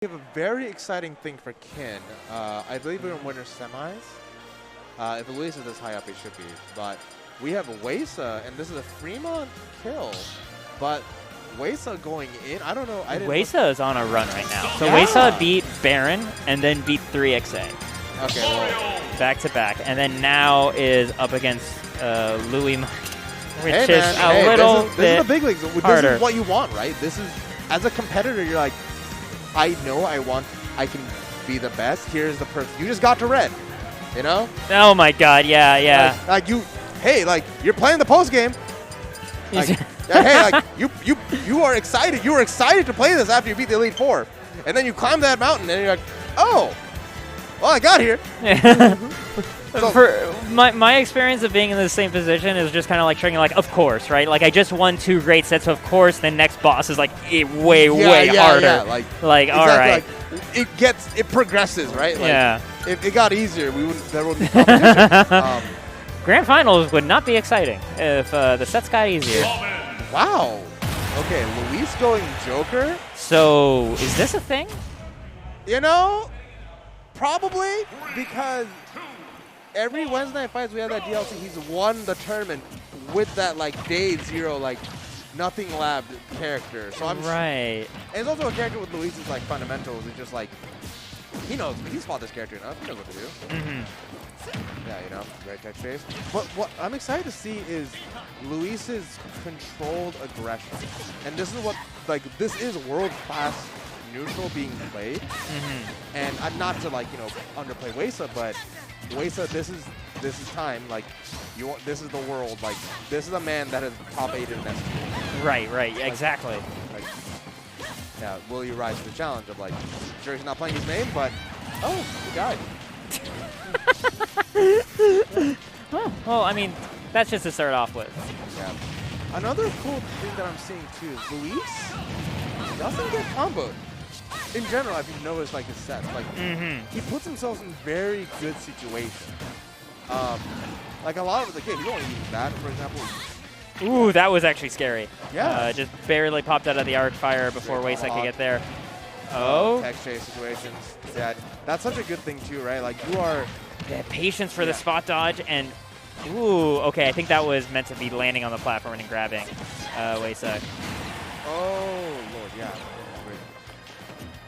We have a very exciting thing for Kin. I believe we're in winter semis. If Weisa is this high up, it should be. But we have Weisa, and this is a Fremont kill. But Weisa going in, I don't know. Weisa is on a run right now. So Yeah. Weisa beat Baron and then beat 3XA. Okay, well. Back to back. And then now is up against Louis, which Hey, is man. a little this bit is the big leagues. harder. This is what you want, right? This is, as a competitor, you're like, I know I can be the best. Here's the person. You just got to red, you know? Oh my god, yeah, yeah. You're playing the post game. Like, hey, like you are excited. You were excited to play this after you beat the Elite Four, and then you climb that mountain, and you're like, oh, well, I got here. So, for my experience of being in the same position is just kind of like tricking, like, of course, right? Like, I just won 2 great sets, so of course the next boss is like way harder. Yeah, like exactly, all right. Like, it progresses, right? Like, yeah. If it got easier, there wouldn't be competition. Grand finals would not be exciting if the sets got easier. Wow. Okay, Luis going Joker. So is this a thing? You know, probably because every Wednesday night fights we have that DLC. He's won the tournament with that like day 0 like nothing lab character. So I'm right. And it's also a character with Luis's like fundamentals. It's just like he knows. He's fought this character enough. He knows what to do. Mm-hmm. Yeah, you know, great tech chase. But what I'm excited to see is Luis's controlled aggression, and this is what this is world class neutral being played. Mm-hmm. And I'm not to underplay Weisa, but Weisa, this is time. Like this is the world. Like this is a man that is top 8 in SQ. Right, exactly. Like, yeah, will you rise to the challenge of sure he's not playing his name, but he died. Well, I mean, that's just to start off with. Yeah. Another cool thing that I'm seeing too is Luis doesn't get comboed. In general, if you've noticed his sets, he puts himself in very good situations. Like a lot of the game, you don't use that, for example. Ooh, that was actually scary. Yeah. Just barely popped out of the arc fire before Weisa could get there. Oh. Tech chase situations. Yeah, that's such a good thing too, right? Like you are. Yeah, patience for the spot dodge and. Ooh, okay, I think that was meant to be landing on the platform and grabbing Weisa. Oh, Lord, yeah.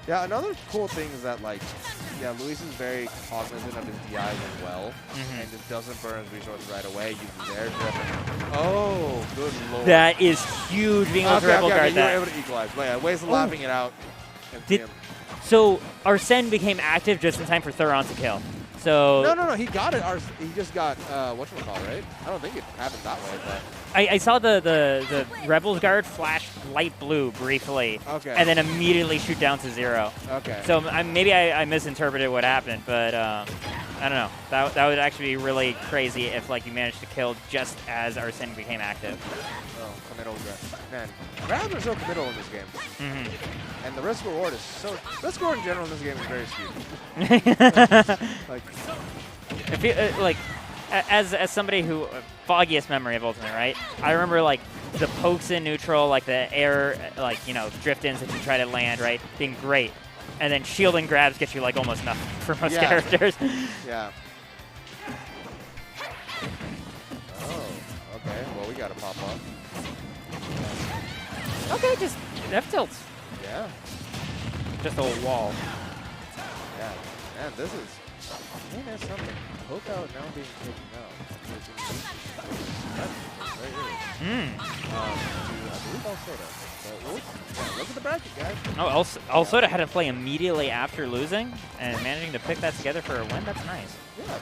Yeah, another cool thing is that, Luis is very cognizant of his DIs as well, and just doesn't burn his resources right away, uses air drift. Oh, good Lord. That is huge, being able to rebel guard that. You were able to equalize. But yeah, Weisa laughing it out. So Arsene became active just in time for Thuron to kill. So No, he got it. He just got, whatchamacallit, right? I don't think it happened that way, but. I saw the Rebels guard flash light blue briefly, and then immediately shoot down to 0. Okay. So maybe I misinterpreted what happened, but I don't know. That would actually be really crazy if you managed to kill just as Arsene became active. Oh, committal grab. Man, grabs are so committal in this game. And the risk reward is so. Risk reward in general in this game is very skewed. As somebody who foggiest memory of Ultimate, right? I remember the pokes in neutral, the air, drift ins that you try to land, right, being great, and then shield and grabs get you almost nothing for most characters. Yeah. Oh, okay. Well, we gotta pop up. Okay, just F tilts. Yeah. Just a wall. Yeah. Man, this is. Hey, there's something. Poke out now being taken out. Very early. I believe Alsoda. Look at the bracket, guys. Oh, Alsoda had to play immediately after losing, and managing to pick that together for a win, that's nice. Yeah.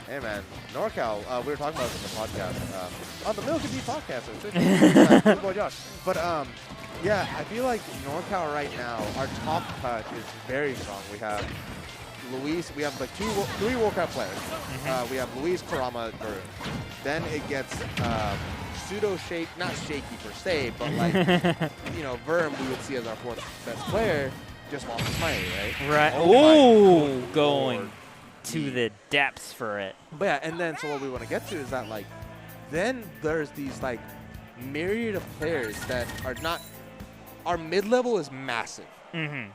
Hey, man. NorCal, we were talking about this in the podcast. On the Milk and Beef podcast. Good boy, Josh. But, yeah, I feel like NorCal right now, our top cut is very strong. We have Luis, we have 3 World Cup players. We have Luis, Kurama, Varun. Then it gets pseudo-shaky, not shaky per se, but Varun we would see as our 4th best player, just lost his money, right? Right. Oh, going to the depths for it. But yeah, and then so what we want to get to is that then there's these myriad of players that are not. Our mid level is massive.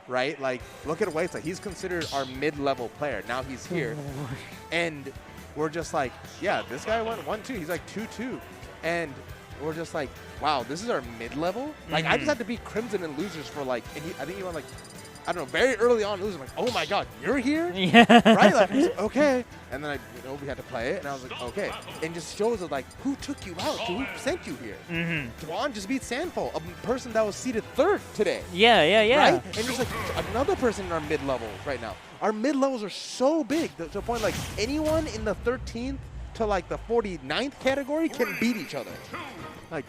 right? Like, look at Weisa. He's considered our mid-level player. Now he's here. And we're just like, yeah, this guy went 1-2. He's like 2-2. And we're just like, wow, this is our mid-level? Like, I just had to beat Crimson and losers for like, and I think he went like, I don't know, very early on losing. Like, oh my God, you're here? Yeah. Right? Like, I was like, okay. And then we had to play it, and I was like, okay. And just shows us, like, who took you out? Who sent you here? Dwan just beat Sandful, a person that was seated 3rd today. Yeah. Right? And just like another person in our mid-level right now. Our mid-levels are so big to the point, like, anyone in the 13th to, like, the 49th category can beat each other. Like,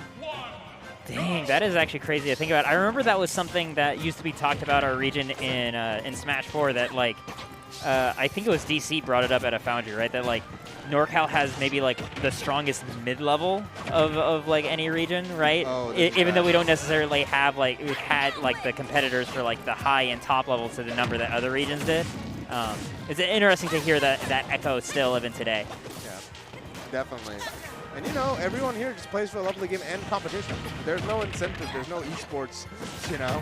dang, that is actually crazy to think about. I remember that was something that used to be talked about our region in Smash 4 that, like, I think it was DC brought it up at a Foundry, right? That, like, NorCal has maybe, like, the strongest mid-level of like, any region, right? Oh, even though we don't necessarily have, like, we've had, like, the competitors for, like, the high and top level to the number that other regions did. It's interesting to hear that echo still even today. Yeah, definitely. And, you know, everyone here just plays for the love of the game and competition. There's no incentive. There's no esports, you know?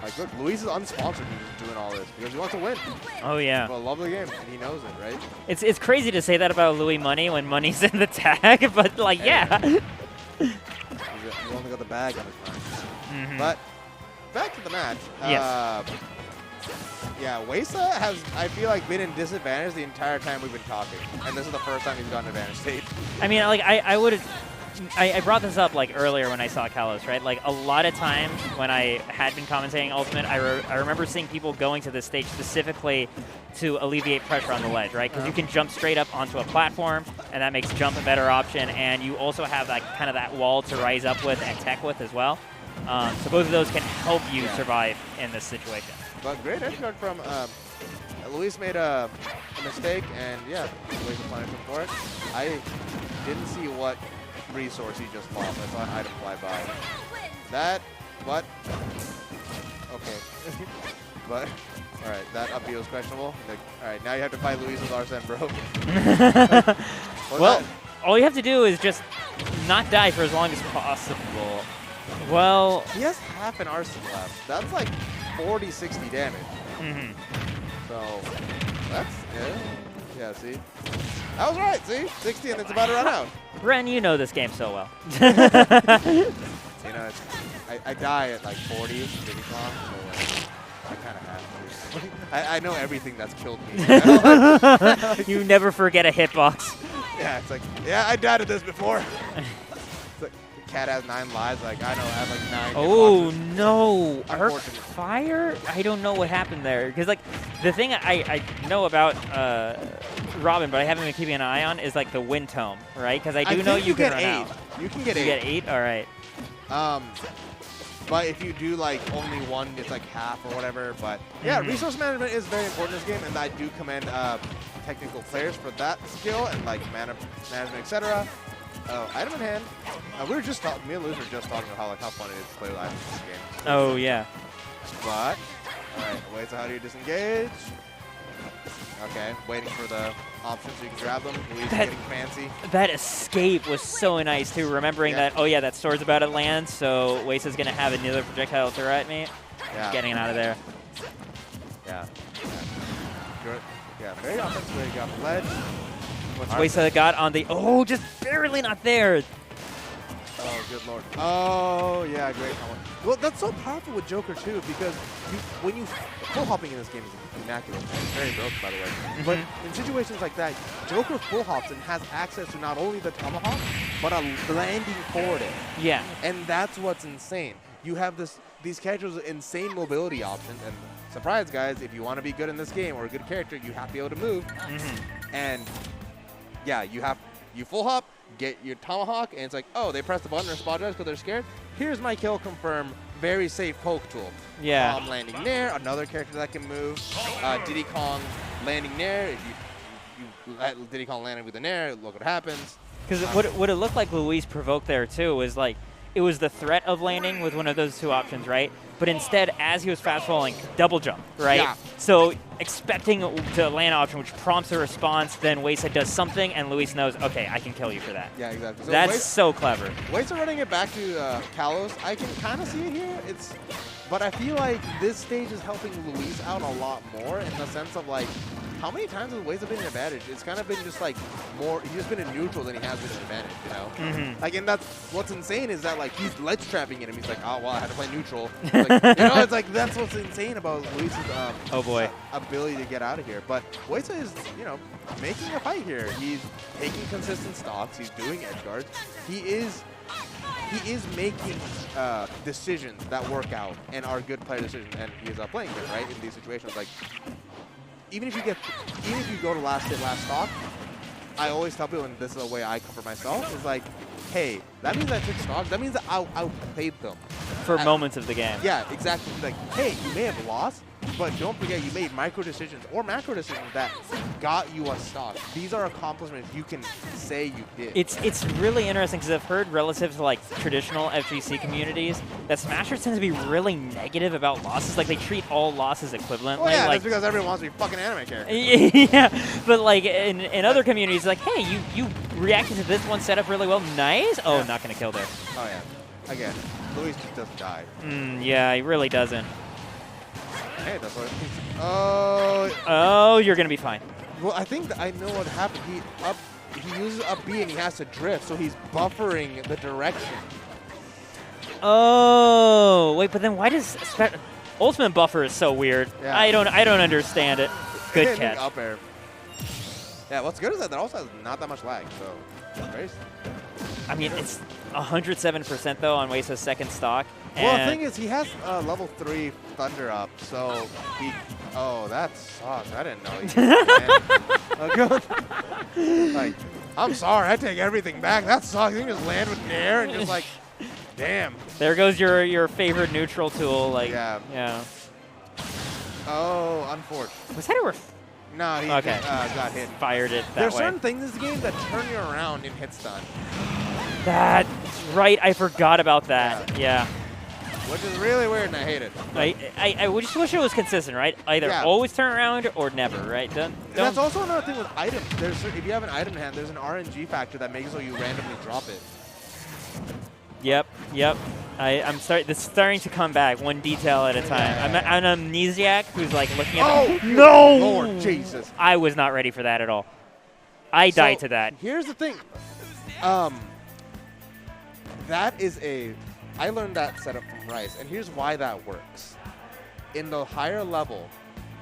Like, look, Luis is unsponsored. He's just doing all this because he wants to win. Oh, yeah. For the love of the game, and he knows it, right? It's crazy to say that about Louis Money when money's in the tag, but, like, yeah. He's only got the bag on his mind. But back to the match. Yes. Yeah, Weisa has, I feel like, been in disadvantage the entire time we've been talking. And this is the first time he's gotten advantage state. I mean, like, I brought this up, like, earlier when I saw Kalos, right? Like, a lot of times when I had been commentating Ultimate, I remember seeing people going to this stage specifically to alleviate pressure on the ledge, right? Because you can jump straight up onto a platform, and that makes jump a better option, and you also have that kind of that wall to rise up with and tech with as well. So both of those can help you survive in this situation. But great edge guard from Luis made a mistake, and yeah, Luis will punish him for it. I didn't see what resource he just lost. I saw an item fly by. That, but, okay. But, all right, that up B was questionable. Like, all right, now you have to fight Luis with Arsene, bro. Well, all you have to do is just not die for as long as possible. Well, he has half an Arsene left. That's like 40, 60 damage. So, that's good. Yeah, see? I was right, see? 60 and it's about to run out. Ren, you know this game so well. You know, I die at like 40 Diddy Kong, so I kind of have to. I know everything that's killed me. You never forget a hitbox. Yeah, it's like, yeah, I died at this before. It's like, the cat has 9 lives, like, I know, I have like 9 Oh, hitboxes. no. Arc Fire? I don't know what happened there. Because, like, the thing I know about Robin, but I haven't been keeping an eye on, is, like, the Wind Tome, right? Because I do know you can run out. You can get 8. You get 8? All right. But if you do like only one, it's like half or whatever. But yeah, resource management is very important in this game, and I do commend technical players for that skill and like mana management, etc. Item in hand. We were just talking. Me and Luz were just talking about how fun it is to play with items in this game. Oh yeah. But all right, wait. So how do you disengage? Okay, waiting for the options so you can grab them. Luis is getting fancy. That escape was so nice too, remembering that, oh yeah, that store's about to land, so Weisa's going to have another projectile throw at me. Yeah. Getting out of there. Yeah. Good. Yeah, very offensive way to get off the ledge. Weisa got on the, oh, just barely not there. Oh, good lord. Oh, yeah, great. Well, that's so powerful with Joker, too, because when you full hopping in this game is immaculate. It's very broken, by the way. But in situations like that, Joker full hops and has access to not only the tomahawk, but a landing forward it. Yeah. And that's what's insane. You have these characters with insane mobility options, and surprise, guys, if you want to be good in this game or a good character, you have to be able to move. And yeah, you full hop, get your tomahawk, and it's like, oh, they pressed the button or spot because they're scared. Here's my kill confirm, very safe poke tool. Yeah. Landing Nair, another character that can move. Diddy Kong landing Nair. If you let Diddy Kong land with a Nair, look what happens. Because what it looked like Luis provoked there too was like, it was the threat of landing with one of those two options, right? But instead, as he was fast falling, double jump, right? Yeah. So expecting to land option, which prompts a response, then Weisa does something, and Luis knows, okay, I can kill you for that. Yeah, exactly. So That's so clever. Weisa running it back to Kalos, I can kind of see it here. But I feel like this stage is helping Luis out a lot more in the sense of like, how many times has Weisa been an advantage? It's kind of been just like more, he's just been in neutral than he has been an advantage, you know? Like, and that's, what's insane is that like, he's ledge trapping at him. He's like, oh, well, I had to play neutral. Like, you know, it's like, that's what's insane about Luis's oh boy, ability to get out of here. But Weisa is, you know, making a fight here. He's taking consistent stocks. He's doing edge guards. He is making decisions that work out and are good player decisions, and he is playing good, right? In these situations, like even if you go to last hit, last stock, I always tell people, and this is the way I cover myself, is like, hey, that means I took stocks. That means that I outplayed them for moments of the game. Yeah, exactly. Like, hey, you may have lost, but don't forget you made micro decisions or macro decisions that got you a stock. These are accomplishments you can say you did. It's really interesting because I've heard relative to like traditional FGC communities that Smashers tend to be really negative about losses. Like they treat all losses equivalently. Well, yeah, like, that's because everyone wants to be fucking anime character. Yeah, but like in other communities, like, hey, you reacted to this one setup really well. Nice. Oh, not gonna kill there. Oh yeah. Again, Luis just doesn't die. Yeah, he really doesn't. Hey, that's what it means. Oh. Oh, you're gonna be fine. Well, I think I know what happened. He uses up B and he has to drift, so he's buffering the direction. Oh, wait, but then why does ultimate buffer is so weird? Yeah. I don't understand it. Good catch. Up air. Yeah, what's good is that also has not that much lag, so crazy. I mean, it's 107% though on Weisa's second stock. Well, the thing is, he has level 3 Thunder up, so he. Oh, that sucks. I didn't know he Like, I'm sorry, I take everything back. That sucks. You can just land with Nair and just like, damn. There goes your favorite neutral tool. Like, yeah. Oh, unfortunate. Was that a No, he okay. Got hit. Fired it that There's way. certain things in this game that turn you around in hit stun. That's right. I forgot about that. Yeah. Which is really weird, and I hate it. I just wish it was consistent, right? Either always turn around or never, right? Don't. That's also another thing with items. If you have an item in hand, there's an RNG factor that makes it so you randomly drop it. Yep. This is starting to come back one detail at a time. Yeah. I'm an amnesiac who's like looking at. Oh no! Lord Jesus! I was not ready for that at all. I died to that. Here's the thing. That is I learned that setup from Rice, and here's why that works. In the higher level,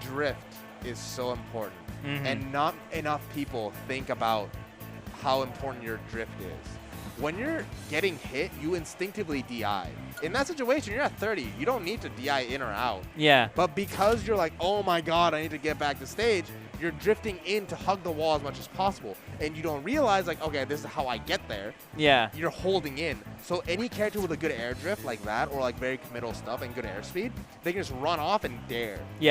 drift is so important, and not enough people think about how important your drift is. When you're getting hit, you instinctively DI. In that situation, you're at 30. You don't need to DI in or out. Yeah. But because you're like, oh my god, I need to get back to stage, you're drifting in to hug the wall as much as possible. And you don't realize, like, okay, this is how I get there. Yeah. You're holding in. So any character with a good air drift like that, or like very committal stuff and good airspeed, they can just run off and dare. Yeah.